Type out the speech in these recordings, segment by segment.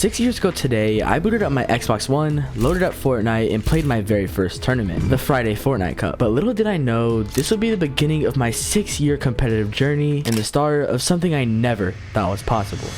6 years ago today, I booted up my Xbox One, loaded up Fortnite, and played my very first tournament, the Friday Fortnite Cup. But little did I know, this would be the beginning of my 6-year competitive journey and the start of something I never thought was possible.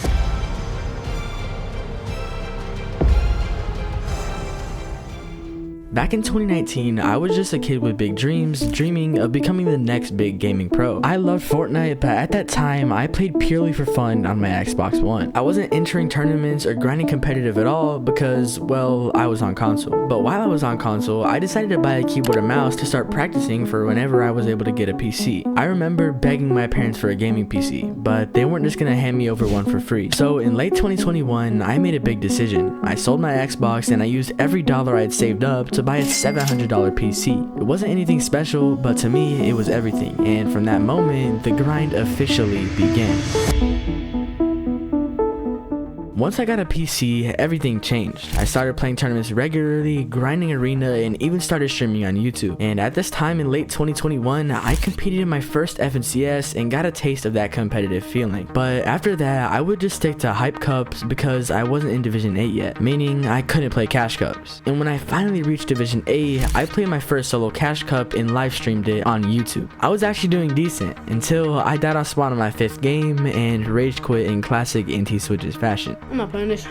Back in 2019, I was just a kid with big dreams, dreaming of becoming the next big gaming pro. I loved Fortnite, but at that time, I played purely for fun on my Xbox One. I wasn't entering tournaments or grinding competitive at all because, well, I was on console. But while I was on console, I decided to buy a keyboard and mouse to start practicing for whenever I was able to get a PC. I remember begging my parents for a gaming PC, but they weren't just gonna hand me over one for free. So in late 2021, I made a big decision. I sold my Xbox and I used every dollar I had saved up to buy a $700 PC. It wasn't anything special, but to me, it was everything. And from that moment, the grind officially began. Once I got a PC, everything changed. I started playing tournaments regularly, grinding arena, and even started streaming on YouTube. And at this time in late 2021, I competed in my first FNCS and got a taste of that competitive feeling. But after that, I would just stick to hype cups because I wasn't in Division 8 yet, meaning I couldn't play cash cups. And when I finally reached Division 8, I played my first solo cash cup and live streamed it on YouTube. I was actually doing decent until I died on spawn on my 5th game and rage quit in classic NT Switches fashion. I'm not playing this.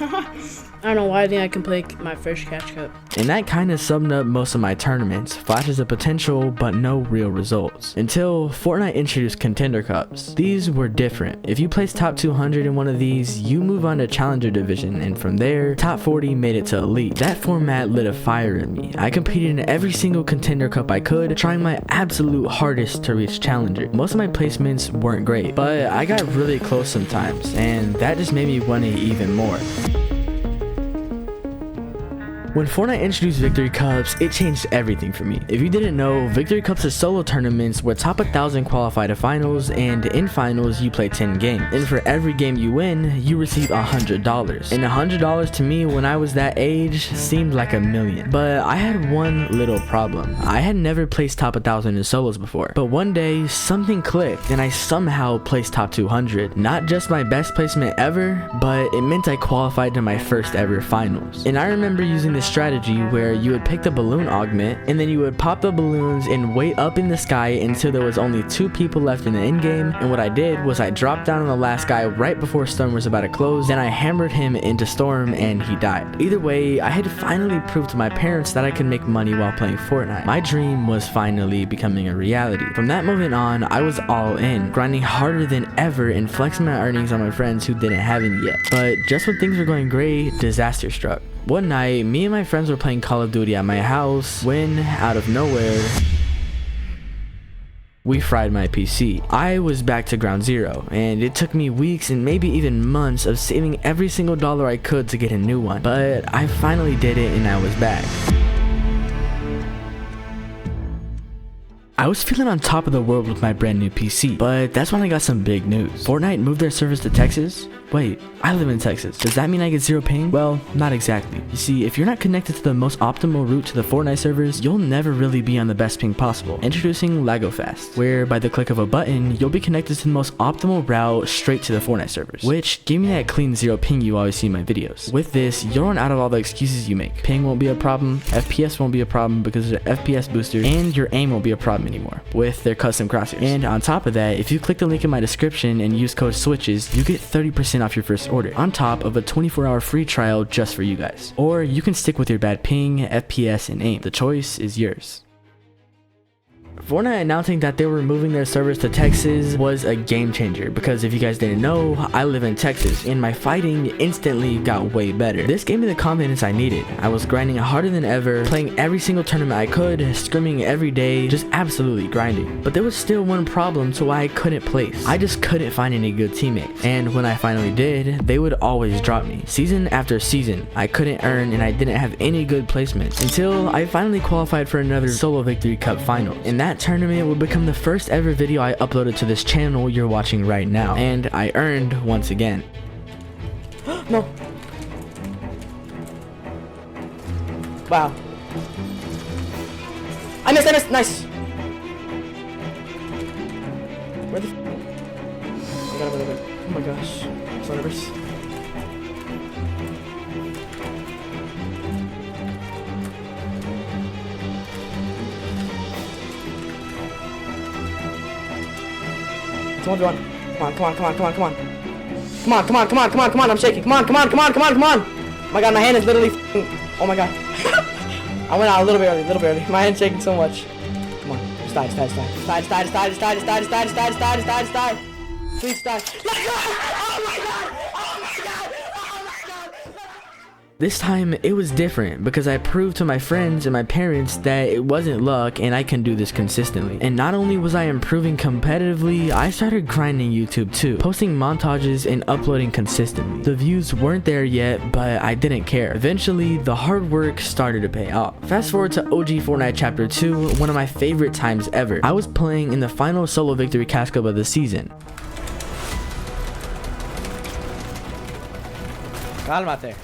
I don't know why I think I can play my first catch cup. And that kind of summed up most of my tournaments. Flashes of potential, but no real results. Until Fortnite introduced Contender Cups. These were different. If you placed top 200 in one of these, you move on to Challenger Division, and from there, top 40 made it to Elite. That format lit a fire in me. I competed in every single Contender Cup I could, trying my absolute hardest to reach Challenger. Most of my placements weren't great, but I got really close sometimes, and that just made me want it even more. When Fortnite introduced Victory Cups, it changed everything for me. If you didn't know, Victory Cups are solo tournaments where top 1,000 qualify to finals, and in finals you play 10 games. And for every game you win, you receive $100. And $100 to me when I was that age seemed like $1 million. But I had one little problem. I had never placed top 1,000 in solos before. But one day, something clicked and I somehow placed top 200. Not just my best placement ever, but it meant I qualified to my first ever finals. And I remember using this strategy where you would pick the balloon augment and then you would pop the balloons and wait up in the sky until there was only 2 people left in the end game. And what I did was I dropped down on the last guy right before Storm was about to close, then I hammered him into Storm and he died. Either way, I had finally proved to my parents that I could make money while playing Fortnite. My dream was finally becoming a reality. From that moment on, I was all in, grinding harder than ever and flexing my earnings on my friends who didn't have any yet. But just when things were going great, disaster struck. One night, me and my friends were playing Call of Duty at my house when, out of nowhere, we fried my PC. I was back to ground zero, and it took me weeks and maybe even months of saving every single dollar I could to get a new one. But I finally did it and I was back. I was feeling on top of the world with my brand new PC, but that's when I got some big news. Fortnite moved their servers to Texas? Wait, I live in Texas. Does that mean I get 0 ping? Well, not exactly. You see, if you're not connected to the most optimal route to the Fortnite servers, you'll never really be on the best ping possible. Introducing LagoFast, where by the click of a button, you'll be connected to the most optimal route straight to the Fortnite servers, which give me that clean 0 ping you always see in my videos. With this, you'll run out of all the excuses you make. Ping won't be a problem, FPS won't be a problem because of the FPS booster, and your aim won't be a problem anymore with their custom crosshairs. And on top of that, if you click the link in my description and use code SWITCHES, you get 30% off your first order, on top of a 24-hour free trial just for you guys. Or you can stick with your bad ping, FPS, and aim. The choice is yours. Fortnite announcing that they were moving their servers to Texas was a game changer because if you guys didn't know, I live in Texas and my fighting instantly got way better. This gave me the confidence I needed. I was grinding harder than ever, playing every single tournament I could, scrimming every day, just absolutely grinding. But there was still one problem to why I couldn't place. I just couldn't find any good teammates. And when I finally did, they would always drop me. Season after season, I couldn't earn and I didn't have any good placements until I finally qualified for another Solo Victory Cup final. And that tournament would become the first ever video I uploaded to this channel you're watching right now, and I earned once again. No. Wow. I missed, nice. Where the I got it. Oh my gosh. I'm so nervous. It's 1v1. Come on, come on, come on, come on, come on. Come on, come on, come on, come on, come on. I'm shaking. Come on, come on, come on, come on, come on. Oh my god, my hand is literally oh my god. I went out a little bit early. My hand's shaking so much. Come on. Just die, just die, just die. Just die, just die, just die, just die, just die, just die, just die, just die, just die, just die. Please die. Let's go! Oh my god! Oh my god! Oh my god! This time, it was different because I proved to my friends and my parents that it wasn't luck and I can do this consistently. And not only was I improving competitively, I started grinding YouTube too, posting montages and uploading consistently. The views weren't there yet, but I didn't care. Eventually, the hard work started to pay off. Fast forward to OG Fortnite Chapter 2, one of my favorite times ever. I was playing in the final solo victory cash cup of the season. Cálmate.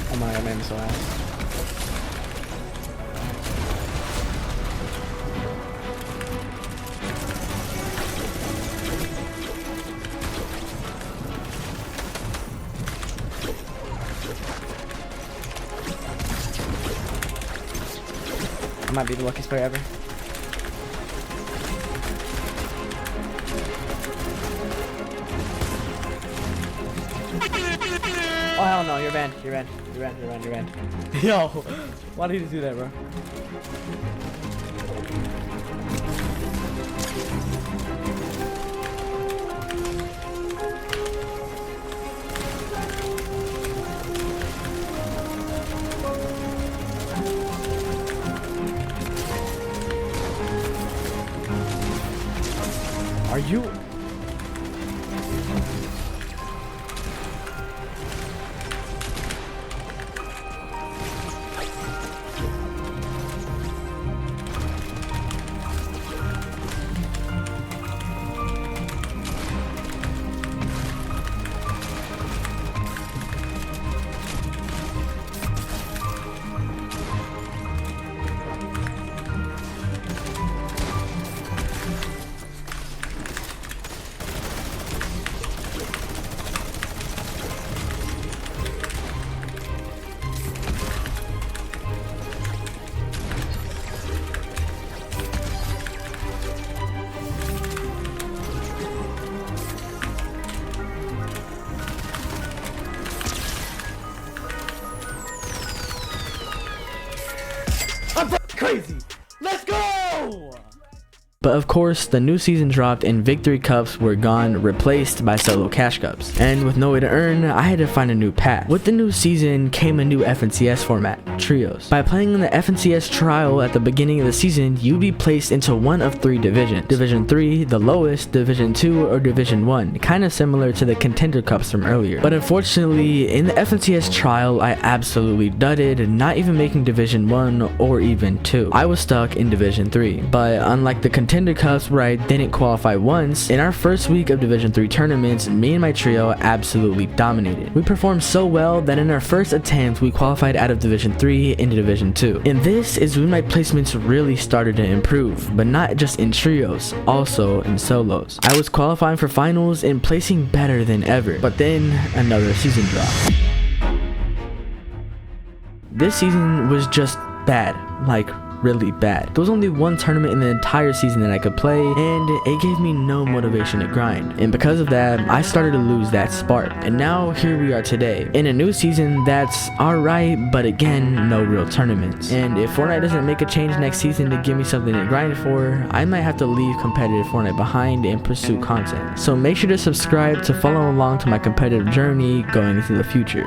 Oh my god, man, so ass. I might be the luckiest player ever. Oh hell no, you're banned. You're banned. You're banned. You're banned. You're banned. Yo, why did you do that, bro? Are you? I'm crazy. Let's go! But of course, the new season dropped and victory cups were gone, replaced by solo cash cups. And with no way to earn, I had to find a new path. With the new season came a new FNCS format, trios. By playing in the FNCS trial at the beginning of the season, you'd be placed into one of 3 divisions. Division 3, the lowest, Division 2, or Division 1, kinda similar to the contender cups from earlier. But unfortunately, in the FNCS trial, I absolutely dudded, not even making Division 1 or even 2. I was stuck in Division 3, but unlike the contender cups where I didn't qualify once, in our first week of Division 3 tournaments, me and my trio absolutely dominated. We performed so well that in our first attempt, we qualified out of Division 3 into Division 2. And this is when my placements really started to improve, but not just in trios, also in solos. I was qualifying for finals and placing better than ever, but then another season dropped. This season was just bad, like really bad. There was only one tournament in the entire season that I could play, and it gave me no motivation to grind. And because of that, I started to lose that spark. And now here we are today, in a new season that's alright, but again, no real tournaments. And if Fortnite doesn't make a change next season to give me something to grind for, I might have to leave competitive Fortnite behind and pursue content. So make sure to subscribe to follow along to my competitive journey going into the future.